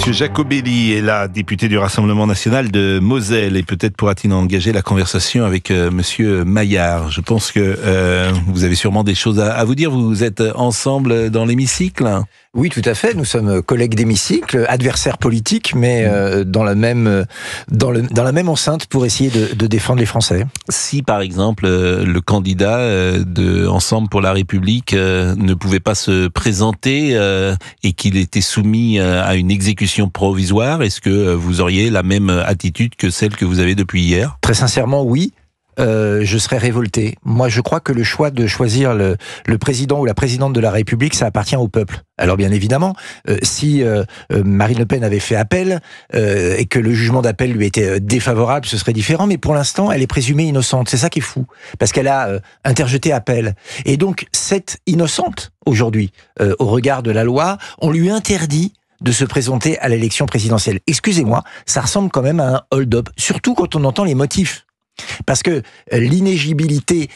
Monsieur Jacobelli est là, député du Rassemblement national de Moselle, et peut-être pourra-t-il engager la conversation avec Monsieur Maillard. Je pense que vous avez sûrement des choses à vous dire. Vous êtes ensemble dans l'hémicycle ? Oui, tout à fait. Nous sommes collègues d'hémicycle, adversaires politiques, mais dans la même enceinte pour essayer de défendre les Français. Si, par exemple, le candidat de Ensemble pour la République ne pouvait pas se présenter et qu'il était soumis à une exécution provisoire, est-ce que vous auriez la même attitude que celle que vous avez depuis hier ? Très sincèrement, oui. Je serais révolté. Moi, je crois que le choix de choisir le président ou la présidente de la République, ça appartient au peuple. Alors bien évidemment, si Marine Le Pen avait fait appel et que le jugement d'appel lui était défavorable, ce serait différent. Mais pour l'instant, elle est présumée innocente. C'est ça qui est fou, parce qu'elle a interjeté appel. Et donc, cette innocente, aujourd'hui, au regard de la loi, on lui interdit de se présenter à l'élection présidentielle. Excusez-moi, ça ressemble quand même à un hold-up, surtout quand on entend les motifs. Parce que l'inéligibilité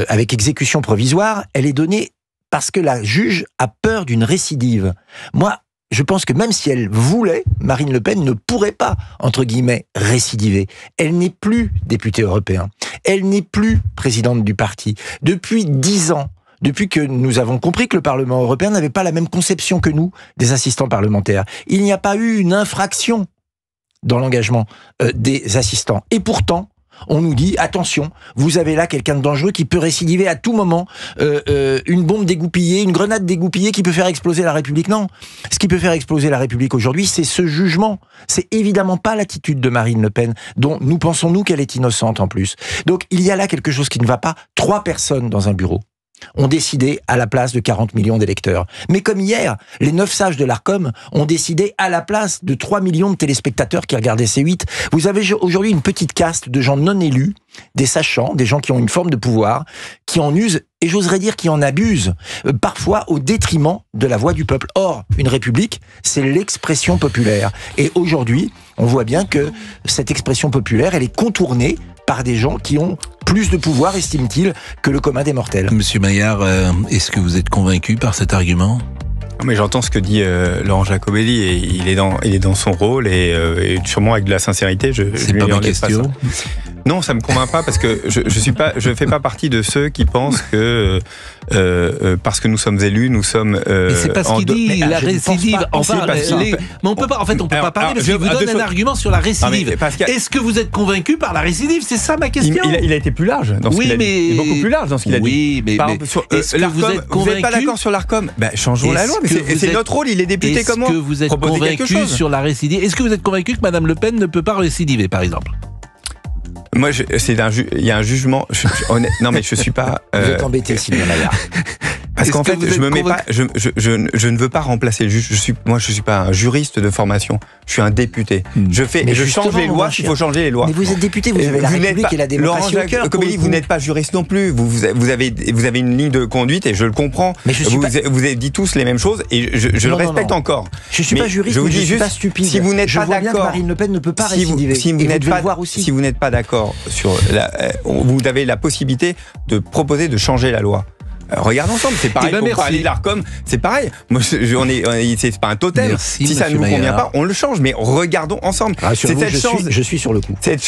avec exécution provisoire, elle est donnée parce que la juge a peur d'une récidive. Moi, je pense que même si elle voulait, Marine Le Pen ne pourrait pas, entre guillemets, récidiver. Elle n'est plus députée européenne. Elle n'est plus présidente du parti. Depuis 10 ans, depuis que nous avons compris que le Parlement européen n'avait pas la même conception que nous des assistants parlementaires, il n'y a pas eu une infraction dans l'engagement des assistants. Et pourtant, on nous dit, attention, vous avez là quelqu'un de dangereux qui peut récidiver à tout moment, une bombe dégoupillée, une grenade dégoupillée qui peut faire exploser la République. Non, ce qui peut faire exploser la République aujourd'hui, c'est ce jugement. C'est évidemment pas l'attitude de Marine Le Pen, dont nous pensons, nous, qu'elle est innocente en plus. Donc, il y a là quelque chose qui ne va pas. 3 personnes dans un bureau ont décidé à la place de 40 millions d'électeurs. Mais comme hier, les 9 sages de l'Arcom ont décidé à la place de 3 millions de téléspectateurs qui regardaient C8. Vous avez aujourd'hui une petite caste de gens non élus, des sachants, des gens qui ont une forme de pouvoir, qui en usent, et j'oserais dire qui en abusent, parfois au détriment de la voix du peuple. Or, une république, c'est l'expression populaire. Et aujourd'hui, on voit bien que cette expression populaire, elle est contournée par des gens qui ont plus de pouvoir, estime-t-il, que le commun des mortels. Monsieur Maillard, est-ce que vous êtes convaincu par cet argument ? Mais j'entends ce que dit Laurent Jacobelli, et il est dans son rôle, et sûrement avec de la sincérité. C'est pas ma question. Non, ça me convainc pas, parce que je fais pas partie de ceux qui pensent que parce que nous sommes élus, nous sommes. Mais c'est pas ce qu'il dit. La récidive. Mais on peut pas. En fait, on peut pas parler parce qu'il vous donne un argument sur la récidive. Est-ce que vous êtes convaincu par la récidive ? C'est ça ma question. Il a été plus large dans ce qu'il a dit. Il est beaucoup plus large dans ce qu'il a dit. Oui, mais est-ce que vous êtes convaincu ? Vous n'êtes pas d'accord sur l'Arcom ? Changeons la loi. C'est notre rôle. Il est député comme moi. Est-ce que vous êtes convaincu sur la récidive ? Est-ce que vous êtes convaincu que Madame Le Pen ne peut pas récidiver, par exemple ? Moi, il y a un jugement. Non, mais je suis pas. Vous êtes embêté, Sylvain Maillard. Parce qu'en fait, je ne veux pas remplacer le juge. Je suis pas un juriste de formation. Je suis un député. Je change les lois s'il faut changer les lois. Mais vous êtes député, vous avez la République et la démocratie au cœur. Vous n'êtes pas juriste non plus. Vous avez une ligne de conduite, et je le comprends. Mais vous avez dit tous les mêmes choses, et je le respecte encore. Je suis pas juriste, mais je suis pas stupide. Si vous n'êtes pas d'accord, Marine Le Pen ne peut pas récidiver. Si vous n'êtes pas d'accord sur vous avez la possibilité de proposer de changer la loi. Regardons ensemble, c'est pareil pour parler de l'Arcom, c'est pareil. Moi, c'est pas un totem. Merci, si ça ne nous convient pas, on le change, mais regardons ensemble. Je suis sur le coup. Cette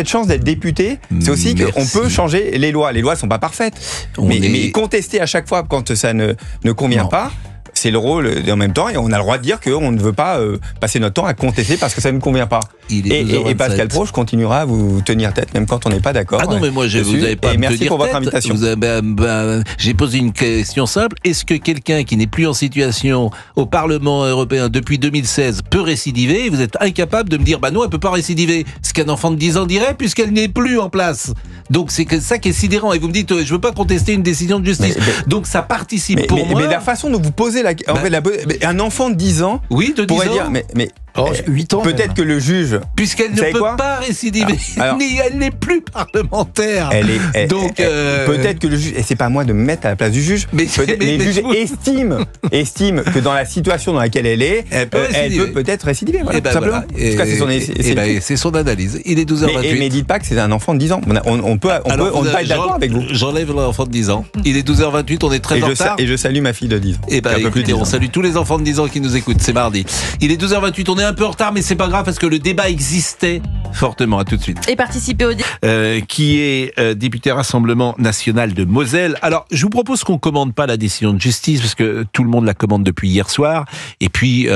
chance d'être député, c'est aussi qu'on peut changer les lois. Les lois sont pas parfaites, mais contester à chaque fois quand ça ne convient pas. C'est le rôle en même temps, et on a le droit de dire qu'on ne veut pas passer notre temps à contester parce que ça ne nous convient pas. Et Pascal Praud, je continuerai à vous tenir tête même quand on n'est pas d'accord. Ah non, mais moi vous n'avez pas à me merci pour votre invitation. J'ai posé une question simple. Est-ce que quelqu'un qui n'est plus en situation au Parlement européen depuis 2016 peut récidiver ? Et vous êtes incapable de me dire non, elle peut pas récidiver. Ce qu'un enfant de 10 ans dirait, puisqu'elle n'est plus en place. Donc c'est ça qui est sidérant. Et vous me dites je veux pas contester une décision de justice. Donc ça participe pour moi. Mais la façon dont vous posez un enfant de 10 ans pourrait dire 8 ans. Peut-être que le juge, puisqu'elle ne peut pas récidiver, elle n'est plus parlementaire. Donc peut-être que le juge, et c'est pas à moi de me mettre à la place du juge, les juges estiment que dans la situation dans laquelle elle est, elle peut peut-être récidiver. Voilà, tout simplement. En tout cas, c'est son analyse. Il est 12h28. Mais dites pas que c'est un enfant de 10 ans. On peut ne pas être d'accord avec vous. J'enlève l'enfant de 10 ans. Il est 12h28, on est très en retard. Et je salue ma fille de 10 ans. Écoutez, on salue tous les enfants de 10 ans qui nous écoutent. C'est mardi. Il est 12h28, on est est un peu en retard, mais c'est pas grave parce que le débat existait fortement. À tout de suite. Et participer au débat. Qui est député Rassemblement National de Moselle. Alors, je vous propose qu'on commande pas la décision de justice parce que tout le monde la commande depuis hier soir. Et puis,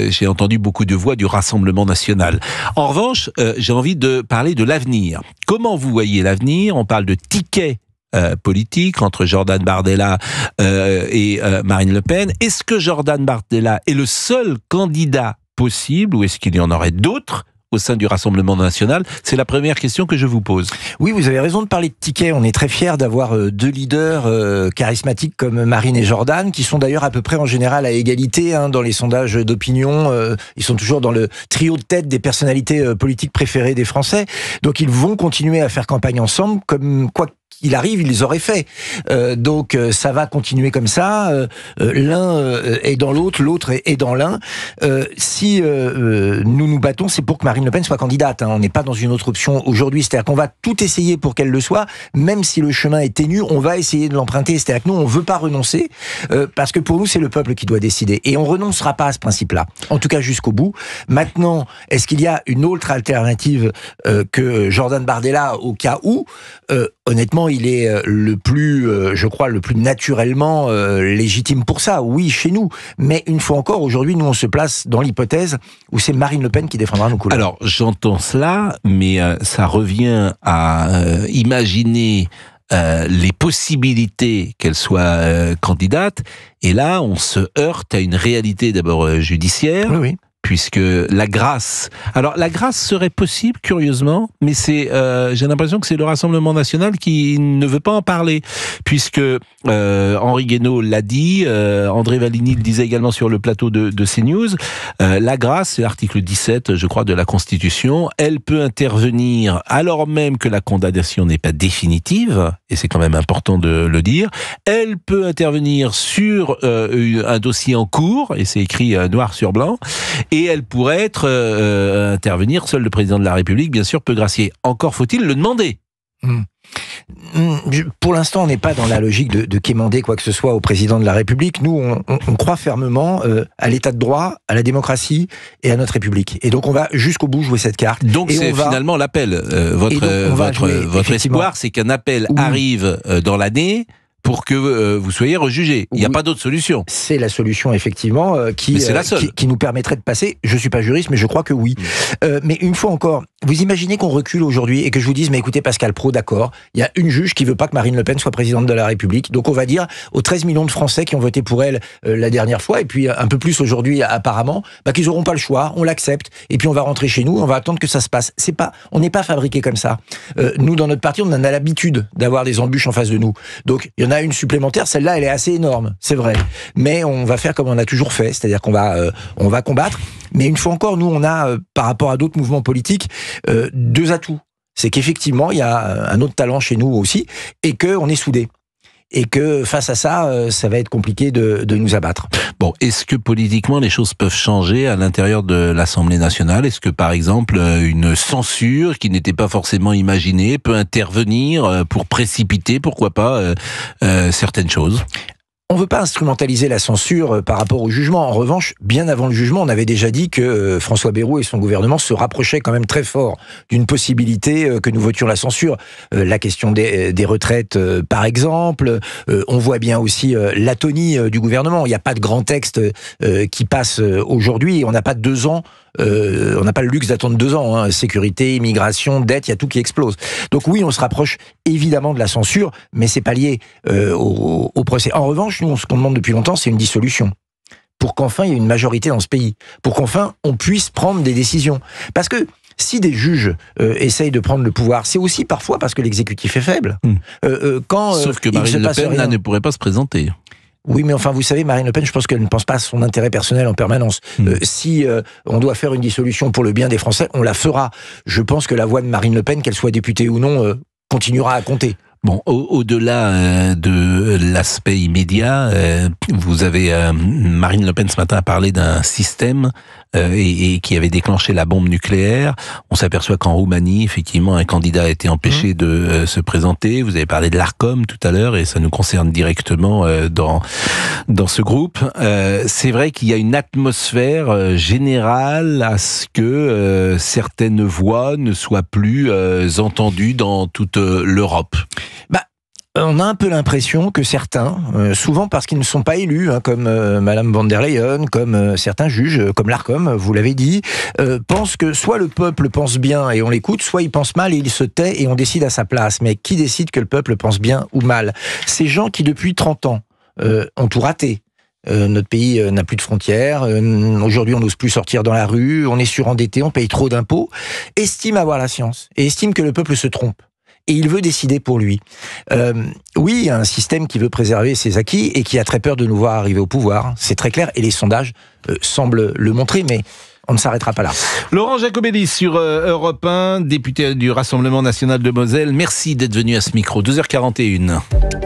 j'ai entendu beaucoup de voix du Rassemblement National. En revanche, j'ai envie de parler de l'avenir. Comment vous voyez l'avenir ? On parle de tickets politique entre Jordan Bardella et Marine Le Pen. Est-ce que Jordan Bardella est le seul candidat possible ou est-ce qu'il y en aurait d'autres au sein du Rassemblement National? C'est la première question que je vous pose. Oui, vous avez raison de parler de tickets. On est très fiers d'avoir deux leaders charismatiques comme Marine et Jordan, qui sont d'ailleurs à peu près en général à égalité dans les sondages d'opinion. Ils sont toujours dans le trio de tête des personnalités politiques préférées des Français. Donc ils vont continuer à faire campagne ensemble, comme quoi qu'il arrive, ils les auraient fait. Donc ça va continuer comme ça. L'un est dans l'autre, l'autre est dans l'un. Si nous nous battons, c'est pour que Marine Le Pen soit candidate. On n'est pas dans une autre option aujourd'hui. C'est-à-dire qu'on va tout essayer pour qu'elle le soit, même si le chemin est ténu, on va essayer de l'emprunter. C'est-à-dire que nous, on ne veut pas renoncer, parce que pour nous, c'est le peuple qui doit décider. Et on ne renoncera pas à ce principe-là. En tout cas, jusqu'au bout. Maintenant, est-ce qu'il y a une autre alternative que Jordan Bardella au cas où honnêtement, il est le plus, je crois, le plus naturellement légitime pour ça. Oui, chez nous. Mais une fois encore, aujourd'hui, nous, on se place dans l'hypothèse où c'est Marine Le Pen qui défendra nos couleurs. Alors, j'entends cela, mais ça revient à imaginer les possibilités qu'elle soit candidate. Et là, on se heurte à une réalité d'abord judiciaire. Oui, oui. Puisque la grâce... Alors, la grâce serait possible, curieusement, mais c'est, j'ai l'impression que c'est le Rassemblement National qui ne veut pas en parler, puisque Henri Guénaud l'a dit, André Valigny le disait également sur le plateau de CNews, la grâce, c'est l'article 17, je crois, de la Constitution, elle peut intervenir alors même que la condamnation n'est pas définitive, et c'est quand même important de le dire, elle peut intervenir sur un dossier en cours, et c'est écrit noir sur blanc, et elle pourrait intervenir, seul le président de la République, bien sûr, peut gracier. Encore faut-il le demander. Pour l'instant, on n'est pas dans la logique de quémander quoi que ce soit au président de la République. Nous, on croit fermement à l'état de droit, à la démocratie et à notre République. Et donc, on va jusqu'au bout jouer cette carte. Donc, c'est finalement l'appel. Votre espoir, c'est qu'un appel arrive dans l'année pour que vous soyez rejugé. Il n'y a pas d'autre solution. C'est la solution, effectivement, qui nous permettrait de passer. Je ne suis pas juriste, mais je crois que oui. Mais une fois encore, vous imaginez qu'on recule aujourd'hui et que je vous dise, mais écoutez, Pascal Praud, d'accord, il y a une juge qui ne veut pas que Marine Le Pen soit présidente de la République. Donc on va dire aux 13 millions de Français qui ont voté pour elle la dernière fois, et puis un peu plus aujourd'hui apparemment, qu'ils n'auront pas le choix, on l'accepte, et puis on va rentrer chez nous, on va attendre que ça se passe. On n'est pas fabriqué comme ça. Nous, dans notre parti, on en a l'habitude d'avoir des embûches en face de nous. Donc il y en a une supplémentaire, celle-là, elle est assez énorme, c'est vrai. Mais on va faire comme on a toujours fait, c'est-à-dire qu'on va combattre. Mais une fois encore, nous, on a, par rapport à d'autres mouvements politiques, deux atouts. C'est qu'effectivement, il y a un autre talent chez nous aussi, et qu'on est soudés. Et que face à ça, ça va être compliqué de nous abattre. Bon, est-ce que politiquement les choses peuvent changer à l'intérieur de l'Assemblée nationale ? Est-ce que par exemple une censure qui n'était pas forcément imaginée peut intervenir pour précipiter, pourquoi pas, certaines choses ? On ne veut pas instrumentaliser la censure par rapport au jugement. En revanche, bien avant le jugement, on avait déjà dit que François Bayrou et son gouvernement se rapprochaient quand même très fort d'une possibilité que nous votions la censure. La question des retraites, par exemple. On voit bien aussi l'atonie du gouvernement. Il n'y a pas de grand texte qui passe aujourd'hui. On n'a pas 2 ans. On n'a pas le luxe d'attendre 2 ans. Sécurité, immigration, dette, il y a tout qui explose. Donc oui, on se rapproche évidemment de la censure, mais c'est pas lié au procès. En revanche, nous, ce qu'on demande depuis longtemps, c'est une dissolution. Pour qu'enfin, il y ait une majorité dans ce pays. Pour qu'enfin, on puisse prendre des décisions. Parce que si des juges essayent de prendre le pouvoir, c'est aussi parfois parce que l'exécutif est faible. Sauf que Marine Le Pen ne pourrait pas se présenter. Oui, mais enfin, vous savez, Marine Le Pen, je pense qu'elle ne pense pas à son intérêt personnel en permanence. Si on doit faire une dissolution pour le bien des Français, on la fera. Je pense que la voix de Marine Le Pen, qu'elle soit députée ou non, continuera à compter. Bon, au-delà de l'aspect immédiat, vous avez Marine Le Pen ce matin a parlé d'un système et qui avait déclenché la bombe nucléaire. On s'aperçoit qu'en Roumanie, effectivement, un candidat a été empêché de se présenter. Vous avez parlé de l'Arcom tout à l'heure et ça nous concerne directement dans ce groupe. C'est vrai qu'il y a une atmosphère générale à ce que certaines voix ne soient plus entendues dans toute l'Europe. On a un peu l'impression que certains, souvent parce qu'ils ne sont pas élus, comme Madame von der Leyen, comme certains juges, comme l'Arcom, vous l'avez dit, pensent que soit le peuple pense bien et on l'écoute, soit il pense mal et il se tait et on décide à sa place. Mais qui décide que le peuple pense bien ou mal? Ces gens qui, depuis 30 ans, ont tout raté. Notre pays n'a plus de frontières, aujourd'hui on n'ose plus sortir dans la rue, on est surendetté, on paye trop d'impôts, estiment avoir la science et estiment que le peuple se trompe. Et il veut décider pour lui. Oui, il y a un système qui veut préserver ses acquis et qui a très peur de nous voir arriver au pouvoir. C'est très clair et les sondages semblent le montrer, mais on ne s'arrêtera pas là. Laurent Jacobelli sur Europe 1, député du Rassemblement National de Moselle. Merci d'être venu à ce micro. 2h41.